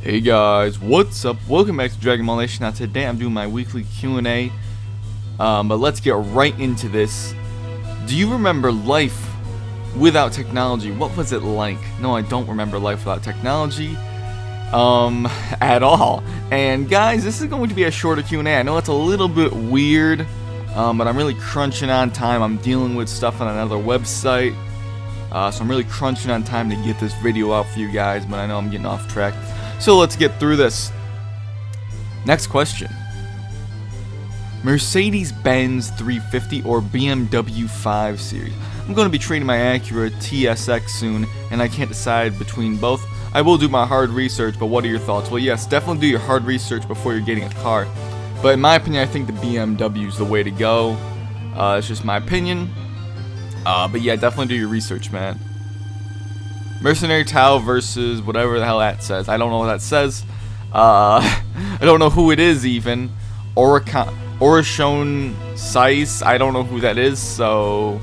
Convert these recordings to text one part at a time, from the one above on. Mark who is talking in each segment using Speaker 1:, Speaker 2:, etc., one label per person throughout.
Speaker 1: Hey guys, what's up? Welcome back to Dragon Ball Nation. Now today I'm doing my weekly Q&A, but let's get right into this. Do you remember life without technology? What was it like? No, I don't remember life without technology, at all. And guys, this is going to be a shorter Q&A. I know it's a little bit weird, but I'm really crunching on time. I'm dealing with stuff on another website, so I'm really crunching on time to get this video out for you guys, but I know I'm getting off track. So let's get through this. Next question. Mercedes-Benz 350 or BMW 5 Series? I'm going to be trading my Acura TSX soon, and I can't decide between both. I will do my hard research, but what are your thoughts? Well, yes, definitely do your hard research before you're getting a car. But in my opinion, I think the BMW is the way to go. It's just my opinion. But yeah, definitely do your research, man. Mercenary Tao versus whatever the hell that says. I don't know what that says. I don't know who it is even. Orishon Sais. I don't know who that is, so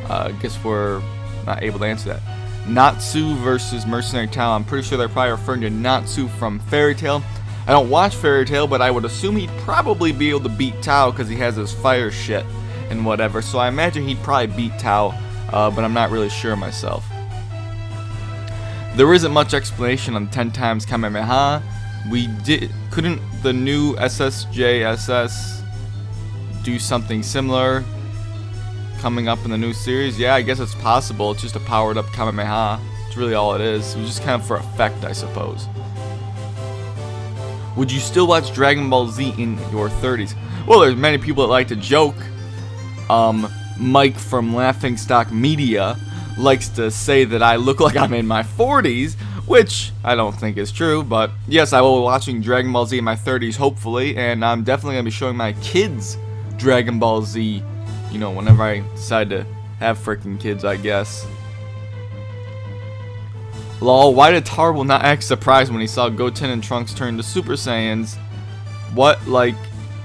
Speaker 1: I guess we're not able to answer that. Natsu versus Mercenary Tao. I'm pretty sure they're probably referring to Natsu from Fairy Tail. I don't watch Fairy Tail, but I would assume he'd probably be able to beat Tao because he has his fire shit and whatever. So I imagine he'd probably beat Tao, but I'm not really sure myself. There isn't much explanation on 10 times Kamehameha. Couldn't the new SSJSS do something similar coming up in the new series? Yeah, I guess it's possible. It's just a powered up Kamehameha. It's really all it is. It was just kind of for effect, I suppose. Would you still watch Dragon Ball Z in your 30s? Well, there's many people that like to joke. Mike from Laughingstock Media likes to say that I look like I'm in my 40s, which I don't think is true, but yes, I will be watching Dragon Ball Z in my 30s, hopefully, and I'm definitely going to be showing my kids Dragon Ball Z, you know, whenever I decide to have freaking kids, I guess. Lol, why did Tarble not act surprised when he saw Goten and Trunks turn to Super Saiyans? What, like,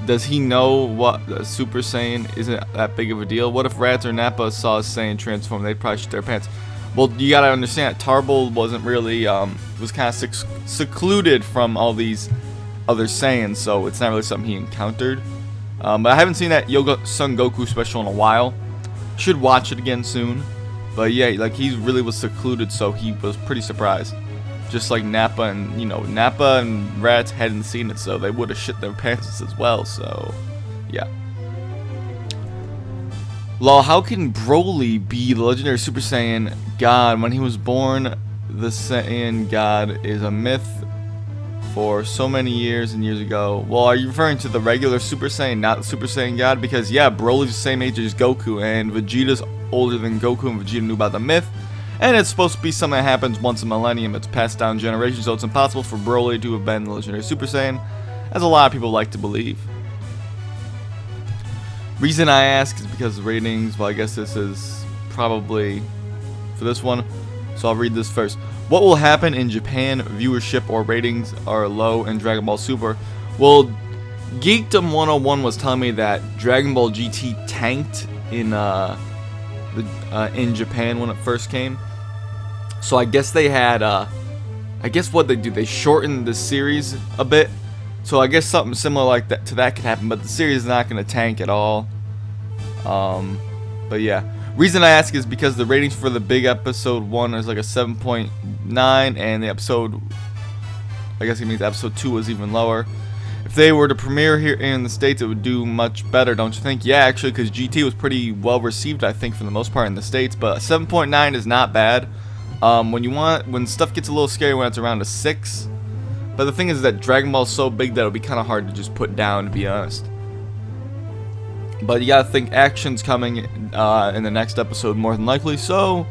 Speaker 1: does he know what Super Saiyan isn't that big of a deal? What if Rats or Nappa saw a Saiyan transform? They'd probably shit their pants. Well, you gotta understand, Tarble wasn't really, was kind of secluded from all these other Saiyans, so it's not really something he encountered. But I haven't seen that Son Goku special in a while. Should watch it again soon. But yeah, like, he really was secluded, so he was pretty surprised. Just like Nappa and, you know, Nappa and Rats hadn't seen it, so they would have shit their pants as well, so, yeah. Lol, how can Broly be the legendary Super Saiyan God when he was born? The Saiyan God is a myth for so many years and years ago. Well, are you referring to the regular Super Saiyan, not the Super Saiyan God? Because, yeah, Broly's the same age as Goku, and Vegeta's older than Goku, and Vegeta knew about the myth. And it's supposed to be something that happens once a millennium. It's passed down generations, so it's impossible for Broly to have been the legendary Super Saiyan, as a lot of people like to believe. Reason I ask is because the ratings, well, I guess this is probably for this one, so I'll read this first. What will happen in Japan? Viewership or ratings are low in Dragon Ball Super. Well, Geekdom 101 was telling me that Dragon Ball GT tanked in Japan when it first came. So I guess they had, I guess what they do, they shortened the series a bit. So I guess something similar like that to that could happen, but the series is not going to tank at all. But yeah. Reason I ask is because the ratings for the big episode 1 is like a 7.9, and the episode, I guess it means episode 2 was even lower. If they were to premiere here in the States, it would do much better, don't you think? Yeah, actually, because GT was pretty well received, I think, for the most part in the States, but 7.9 is not bad. When stuff gets a little scary when it's around a 6. But the thing is that Dragon Ball is so big that it'll be kind of hard to just put down, to be honest. But you gotta think action's coming in the next episode more than likely, so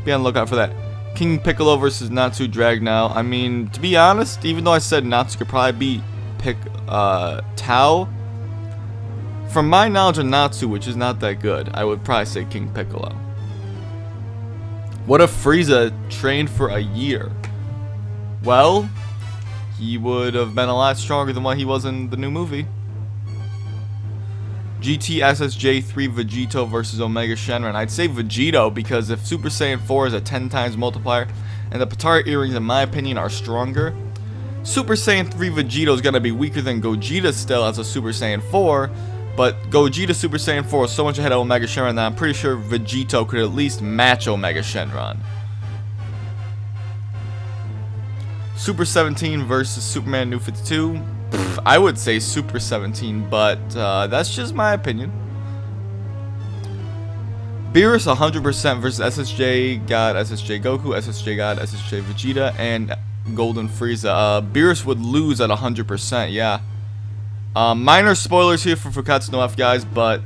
Speaker 1: be on the lookout for that. King Piccolo versus Natsu Drag now. I mean, to be honest, even though I said Natsu could probably beat Tao, from my knowledge of Natsu, which is not that good, I would probably say King Piccolo. What if Frieza trained for a year? Well, he would have been a lot stronger than what he was in the new movie. GT SSJ3 Vegito versus Omega Shenron. I'd say Vegito because if Super Saiyan 4 is a 10 times multiplier, and the Patara earrings in my opinion are stronger, Super Saiyan 3 Vegeta is going to be weaker than Gogeta still as a Super Saiyan 4, but Gogeta Super Saiyan 4 is so much ahead of Omega Shenron that I'm pretty sure Vegito could at least match Omega Shenron. Super 17 versus Superman New 52. I would say Super 17, but that's just my opinion. Beerus 100% versus SSJ God, SSJ Goku, SSJ God, SSJ Vegeta, and Golden Frieza. Beerus would lose at 100%, yeah. Minor spoilers here for Fukatsu no F, guys, but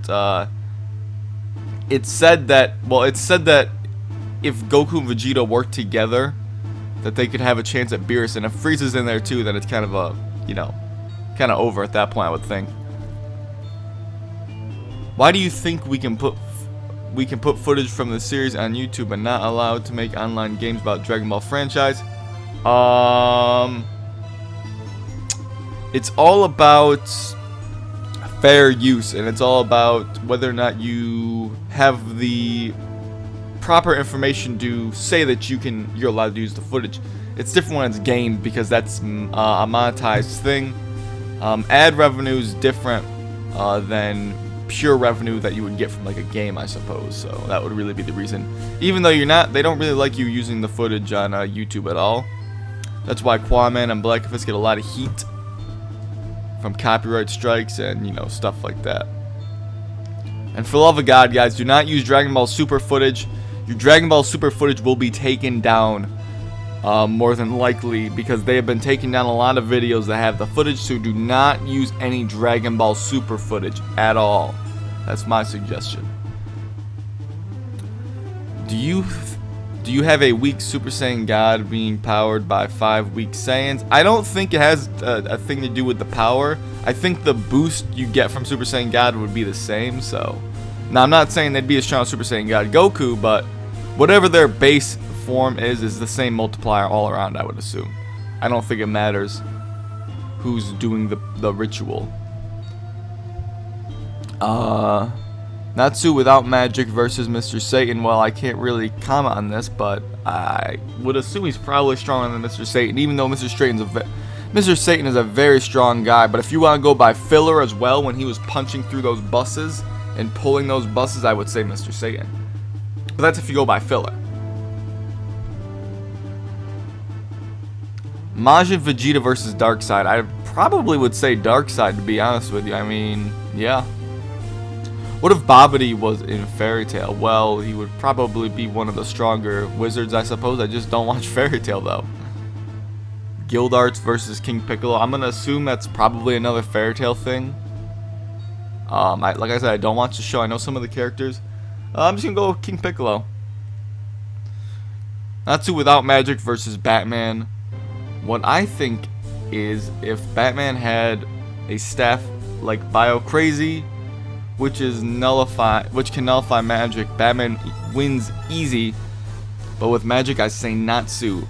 Speaker 1: it's said that if Goku and Vegeta work together, that they could have a chance at Beerus, and if Frieza's in there too, then it's kind of a, you know, kind of over at that point, I would think. Why do you think we can put footage from the series on YouTube and not allowed to make online games about Dragon Ball franchise? It's all about fair use, and it's all about whether or not you have the proper information to say that you're allowed to use the footage. It's different when it's gamed because that's a monetized thing. Ad revenue is different than pure revenue that you would get from like a game, I suppose. So that would really be the reason. Even though they don't really like you using the footage on YouTube at all. That's why Quaman and Black Fist get a lot of heat from copyright strikes and, you know, stuff like that. And for the love of God, guys, do not use Dragon Ball Super footage. Your Dragon Ball Super footage will be taken down more than likely, because they have been taking down a lot of videos that have the footage, so do not use any Dragon Ball Super footage at all. That's my suggestion. Do you have a weak Super Saiyan God being powered by 5 weak Saiyans? I don't think it has a thing to do with the power. I think the boost you get from Super Saiyan God would be the same, so. Now, I'm not saying they'd be as strong as Super Saiyan God Goku, but whatever their base form is the same multiplier all around, I would assume. I don't think it matters who's doing the ritual. Natsu without magic versus Mr. Satan. Well, I can't really comment on this, but I would assume he's probably stronger than Mr. Satan, even though Mr. Satan is a very strong guy. But if you want to go by filler as well, when he was punching through those buses and pulling those buses, I would say Mr. Satan. But that's if you go by filler. Majin Vegeta versus Darkseid. I probably would say Darkseid, to be honest with you. I mean, yeah. What if Babidi was in Fairy Tail? Well, he would probably be one of the stronger wizards, I suppose. I just don't watch Fairy Tail, though. Guild Arts versus King Piccolo. I'm going to assume that's probably another Fairy Tail thing. Like I said, I don't watch the show. I know some of the characters. I'm just going to go with King Piccolo. Natsu without magic versus Batman. What I think is if Batman had a staff like Bio Crazy, which can nullify magic, Batman wins easy. But with magic, I say Natsu.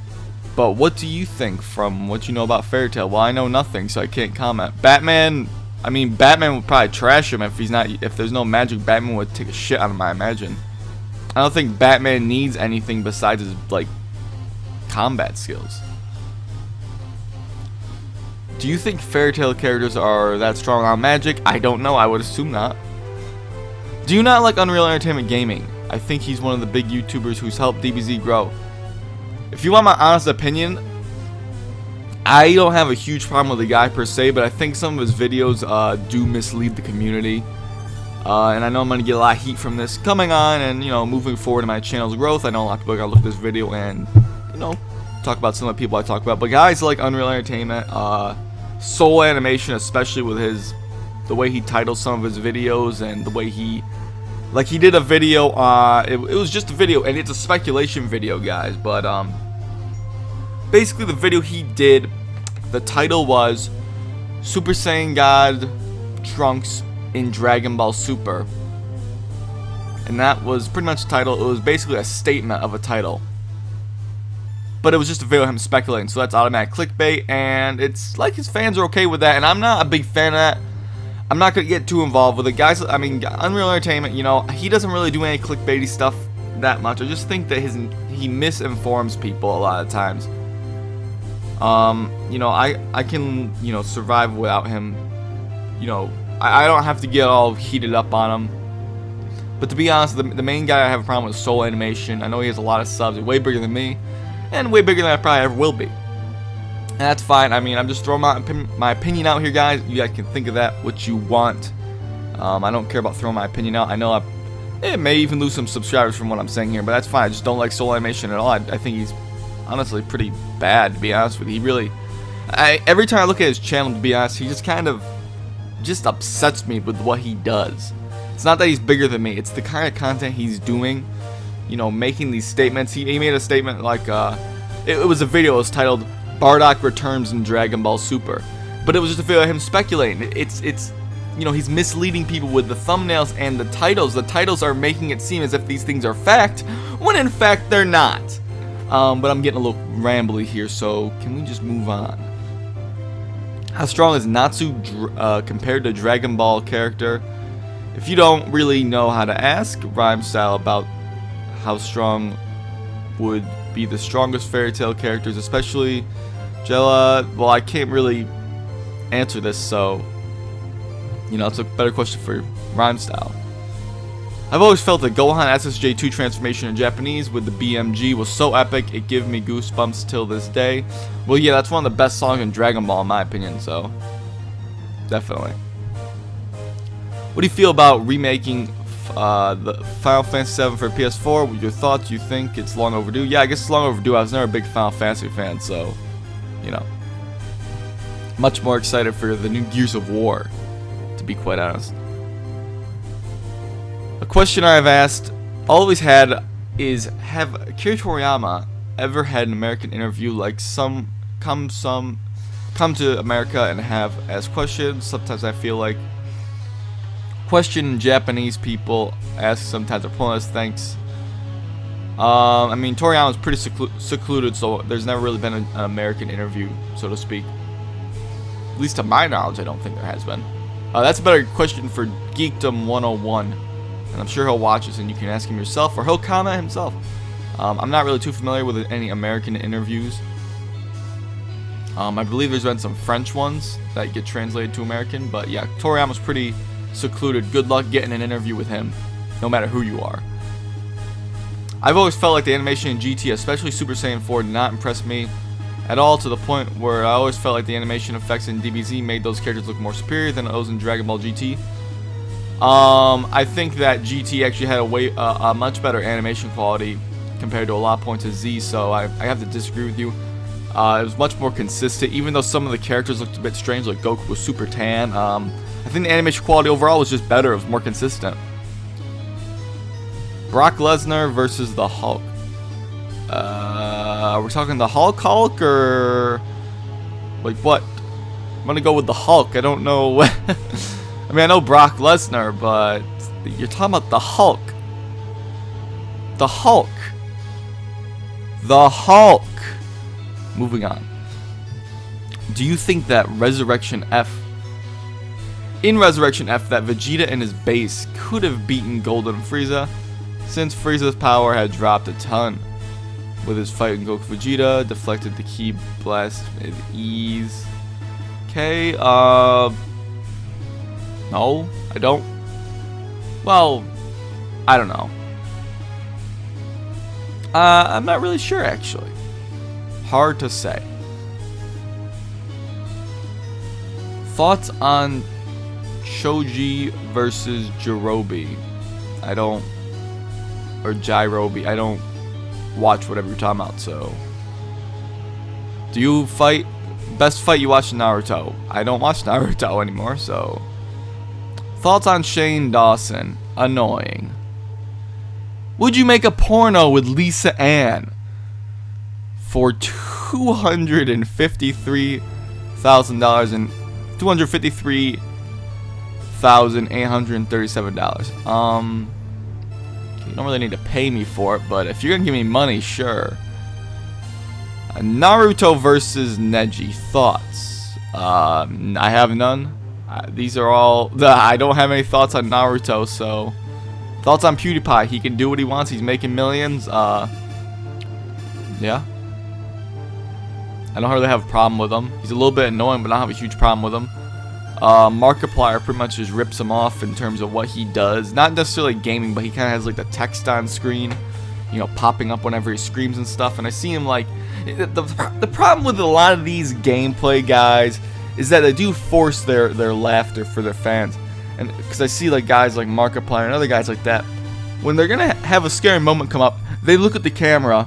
Speaker 1: But what do you think from what you know about Fairy Tail? Well, I know nothing, so I can't comment. Batman would probably trash him if there's no magic. Batman would take a shit on him, I imagine. I don't think Batman needs anything besides his like combat skills. Do you think Fairy Tail characters are that strong on magic? I don't know. I would assume not. Do you not like Unreal Entertainment Gaming? I think he's one of the big YouTubers who's helped DBZ grow. If you want my honest opinion, I don't have a huge problem with the guy per se, but I think some of his videos do mislead the community. And I know I'm going to get a lot of heat from this coming on and, you know, moving forward in my channel's growth. I know a lot of people are going to look at this video and, you know, talk about some of the people I talk about. But guys like Unreal Entertainment, Soul Animation, especially with the way he titles some of his videos and the way he did a video, it was just a video, and it's a speculation video, guys, but basically the video he did, the title was Super Saiyan God Trunks in Dragon Ball Super, and that was pretty much the title. It was basically a statement of a title, but it was just a video of him speculating, so that's automatic clickbait, and it's like his fans are okay with that, and I'm not a big fan of that. I'm not going to get too involved with it. Guys, I mean, Unreal Entertainment, you know, he doesn't really do any clickbaity stuff that much. I just think that he misinforms people a lot of times. You know, I can, you know, survive without him. You know, I don't have to get all heated up on him. But to be honest, the main guy I have a problem with is Soul Animation. I know he has a lot of subs, way bigger than me, and way bigger than I probably ever will be. And that's fine. I mean, I'm just throwing my opinion out here, guys. You guys can think of that what you want. I don't care about throwing my opinion out. I know it may even lose some subscribers from what I'm saying here, but that's fine. I just don't like Soul Animation at all. I think he's honestly pretty bad, to be honest with you. He really, every time I look at his channel, to be honest, he just kind of just upsets me with what he does. It's not that he's bigger than me. It's the kind of content he's doing. You know, making these statements. He made a statement like, it was a video. It was titled Bardock Returns in Dragon Ball Super, but it was just a video of him speculating. It's you know, he's misleading people with the thumbnails and the titles. The titles are making it seem as if these things are fact, when in fact they're not. But I'm getting a little rambly here, so can we just move on? How strong is Natsu compared to Dragon Ball character? If you don't really know how to ask Rhyme Style about how strong would be the strongest fairy tale characters, especially Jella, well, I can't really answer this, so you know, it's a better question for Rhyme Style. I've always felt that Gohan SSJ2 transformation in Japanese with the BMG was so epic, it gave me goosebumps till this day. Well, yeah, that's one of the best songs in Dragon Ball in my opinion, so definitely. What do you feel about remaking the Final Fantasy VII for PS4? With your thoughts, you think it's long overdue? Yeah, I guess it's long overdue. I was never a big Final Fantasy fan, so, you know. Much more excited for the new Gears of War, to be quite honest. A question I've always had is, have Akira Toriyama ever had an American interview like come to America and have asked questions? Sometimes I feel like question Japanese people ask sometimes are pointless. Thanks. I mean, Toriyama's pretty secluded, so there's never really been an American interview, so to speak. At least to my knowledge, I don't think there has been. That's a better question for Geekdom 101. And I'm sure he'll watch this and you can ask him yourself, or he'll comment himself. I'm not really too familiar with any American interviews. I believe there's been some French ones that get translated to American, but yeah, Toriyama's pretty secluded. Good luck getting an interview with him, no matter who you are. I've always felt like the animation in GT, especially Super Saiyan 4, did not impress me at all, to the point where I always felt like the animation effects in DBZ made those characters look more superior than those in Dragon Ball GT. I think that GT actually had a much better animation quality compared to a lot of points of Z, so I have to disagree with you. It was much more consistent, even though some of the characters looked a bit strange, like Goku was super tan. I think the animation quality overall was just better, it was more consistent. Brock Lesnar versus the Hulk. We're talking the Hulk, or like what? I'm gonna go with the Hulk. I don't know. I mean, I know Brock Lesnar, but you're talking about the Hulk. The Hulk. The Hulk. Moving on. Do you think that in Resurrection F, that Vegeta and his base could have beaten Golden Frieza, since Frieza's power had dropped a ton? With his fight in Goku Vegeta, deflected the Ki blast with ease. Okay, no, I don't. Well, I don't know. I'm not really sure, actually. Hard to say. Thoughts on Choji versus Jirobe? Or Jirobe. I don't watch whatever you're talking about, so. Do you fight? Best fight you watch in Naruto. I don't watch Naruto anymore, so. Thoughts on Shane Dawson? Annoying. Would you make a porno with Lisa Ann for $253,000 and $253,837? You don't really need to pay me for it, but if you're gonna give me money, sure. Naruto versus Neji. Thoughts? I have none. These are all. I don't have any thoughts on Naruto, so. Thoughts on PewDiePie? He can do what he wants. He's making millions. Yeah. I don't really have a problem with him. He's a little bit annoying, but I don't have a huge problem with him. Markiplier pretty much just rips him off in terms of what he does. Not necessarily gaming, but he kind of has like the text on screen, you know, popping up whenever he screams and stuff. And I see him like, the problem with a lot of these gameplay guys is that they do force their laughter for their fans. And because I see like guys like Markiplier and other guys like that, when they're gonna have a scary moment come up, they look at the camera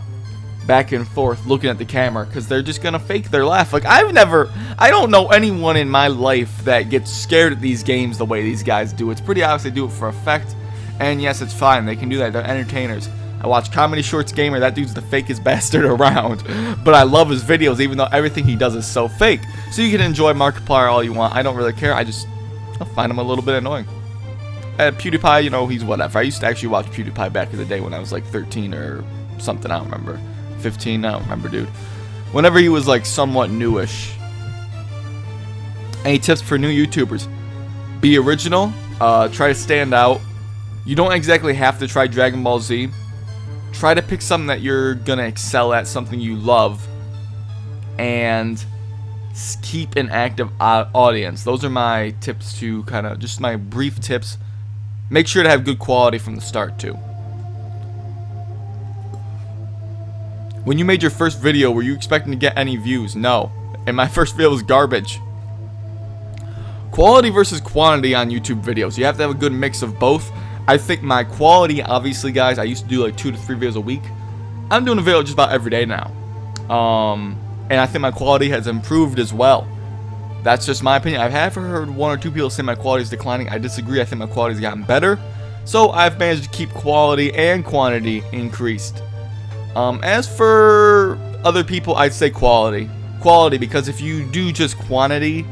Speaker 1: back and forth looking at the camera because they're just gonna fake their laugh. Like I don't know anyone in my life that gets scared at these games the way these guys do. It's pretty obvious they do it for effect, and yes, it's fine, they can do that, they're entertainers. I watch Comedy Shorts Gamer, that dude's the fakest bastard around, but I love his videos even though everything he does is so fake. So you can enjoy Markiplier all you want, I don't really care, I find him a little bit annoying. PewDiePie, you know, he's whatever. I used to actually watch PewDiePie back in the day when I was like 13 or something, I don't remember. 15, I don't remember, dude. Whenever he was like somewhat newish. Any tips for new YouTubers? Be original, try to stand out. You don't exactly have to try Dragon Ball Z. Try to pick something that you're gonna excel at, something you love, and keep an active audience. Those are my tips to kind of, just my brief tips. Make sure to have good quality from the start too. When you made your first video, were you expecting to get any views? No. And my first video was garbage. Quality versus quantity on YouTube videos. You have to have a good mix of both. I think my quality, obviously guys, I used to do like 2 to 3 videos a week. I'm doing a video just about every day now. And I think my quality has improved as well. That's just my opinion. I've heard 1 or 2 people say my quality is declining. I disagree. I think my quality's gotten better. So I've managed to keep quality and quantity increased. As for other people, I'd say quality. Quality, because if you do just quantity,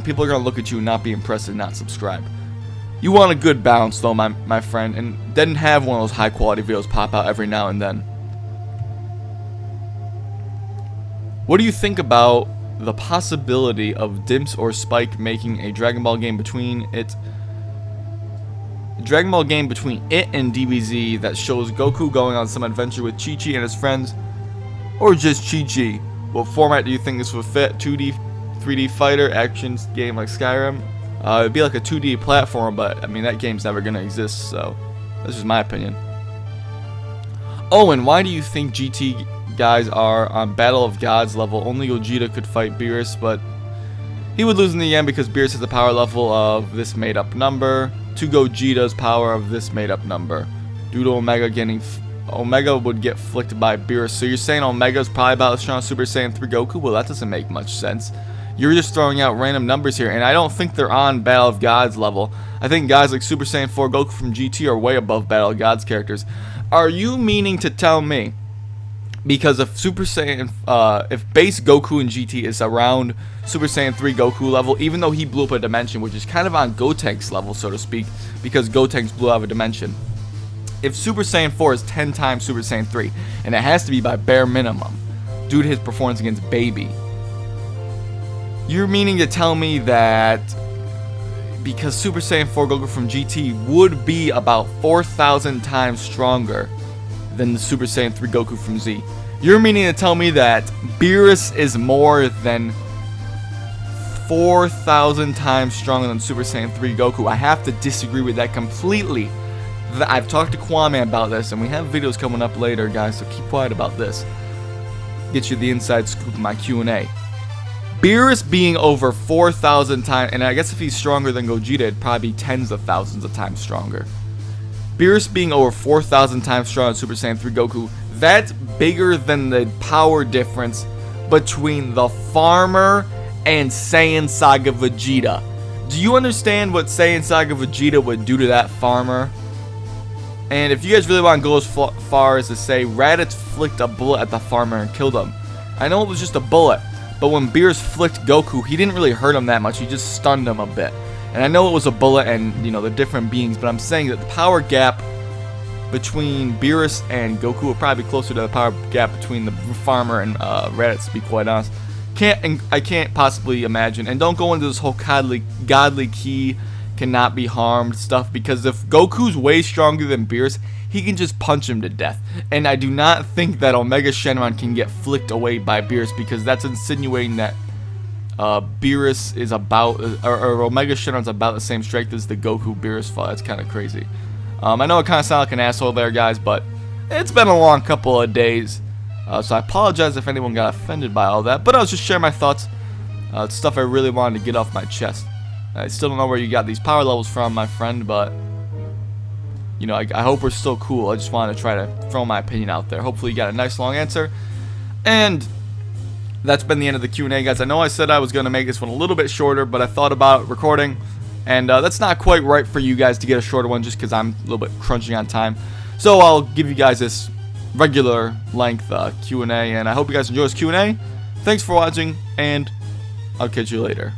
Speaker 1: people are going to look at you and not be impressed and not subscribe. You want a good balance though, my friend, and then have one of those high quality videos pop out every now and then. What do you think about the possibility of Dimps or Spike making a Dragon Ball game between it and DBZ that shows Goku going on some adventure with Chi-Chi and his friends, or just Chi-Chi? What format do you think this would fit? 2D, 3D fighter, action game like Skyrim? It'd be like a 2D platform, but I mean that game's never gonna exist, so that's just my opinion. Oh, and why do you think GT guys are on Battle of Gods level? Only Gogeta could fight Beerus, but he would lose in the end because Beerus has the power level of this made up number to Gogeta's power of this made up number. Due to Omega would get flicked by Beerus. So you're saying Omega's probably about as strong as Super Saiyan 3 Goku? Well, that doesn't make much sense. You're just throwing out random numbers here, and I don't think they're on Battle of Gods level. I think guys like Super Saiyan 4 Goku from GT are way above Battle of Gods characters. Are you meaning to tell me, because if Super Saiyan, if base Goku in GT is around Super Saiyan 3 Goku level, even though he blew up a dimension, which is kind of on Gotenks level, so to speak, because Gotenks blew out of a dimension. If Super Saiyan 4 is 10 times Super Saiyan 3, and it has to be by bare minimum, due to his performance against Baby, you're meaning to tell me that because Super Saiyan 4 Goku from GT would be about 4,000 times stronger than the Super Saiyan 3 Goku from Z, you're meaning to tell me that Beerus is more than 4,000 times stronger than Super Saiyan 3 Goku? I have to disagree with that completely. I've talked to Kwame about this, and we have videos coming up later, guys, so keep quiet about this. Get you the inside scoop of my Q&A. Beerus being over 4,000 times, and I guess if he's stronger than Gogeta, it'd probably be tens of thousands of times stronger. Beerus being over 4,000 times stronger than Super Saiyan 3 Goku, that's bigger than the power difference between the Farmer and Saiyan Saga Vegeta. Do you understand what Saiyan Saga Vegeta would do to that Farmer? And if you guys really want to go as far as to say Raditz flicked a bullet at the Farmer and killed him, I know it was just a bullet, but when Beerus flicked Goku, he didn't really hurt him that much, he just stunned him a bit. And I know it was a bullet and, you know, the different beings, but I'm saying that the power gap between Beerus and Goku will probably be closer to the power gap between the Farmer and Raditz, to be quite honest. I can't possibly imagine, and don't go into this whole godly key cannot be harmed stuff, because if Goku's way stronger than Beerus, he can just punch him to death. And I do not think that Omega Shenron can get flicked away by Beerus, because that's insinuating that Beerus is about, or Omega Shenron's about the same strength as the Goku Beerus fought. That's kind of crazy. I know it kind of sounded like an asshole there, guys, but it's been a long couple of days. So I apologize if anyone got offended by all that, but I was just sharing my thoughts. It's stuff I really wanted to get off my chest. I still don't know where you got these power levels from, my friend, but you know, I hope we're still cool. I just wanted to try to throw my opinion out there. Hopefully you got a nice long answer. And that's been the end of the Q&A, guys. I know I said I was going to make this one a little bit shorter, but I thought about recording, and that's not quite right for you guys to get a shorter one just because I'm a little bit crunching on time. So I'll give you guys this regular length Q&A, and I hope you guys enjoy this Q&A. Thanks for watching, and I'll catch you later.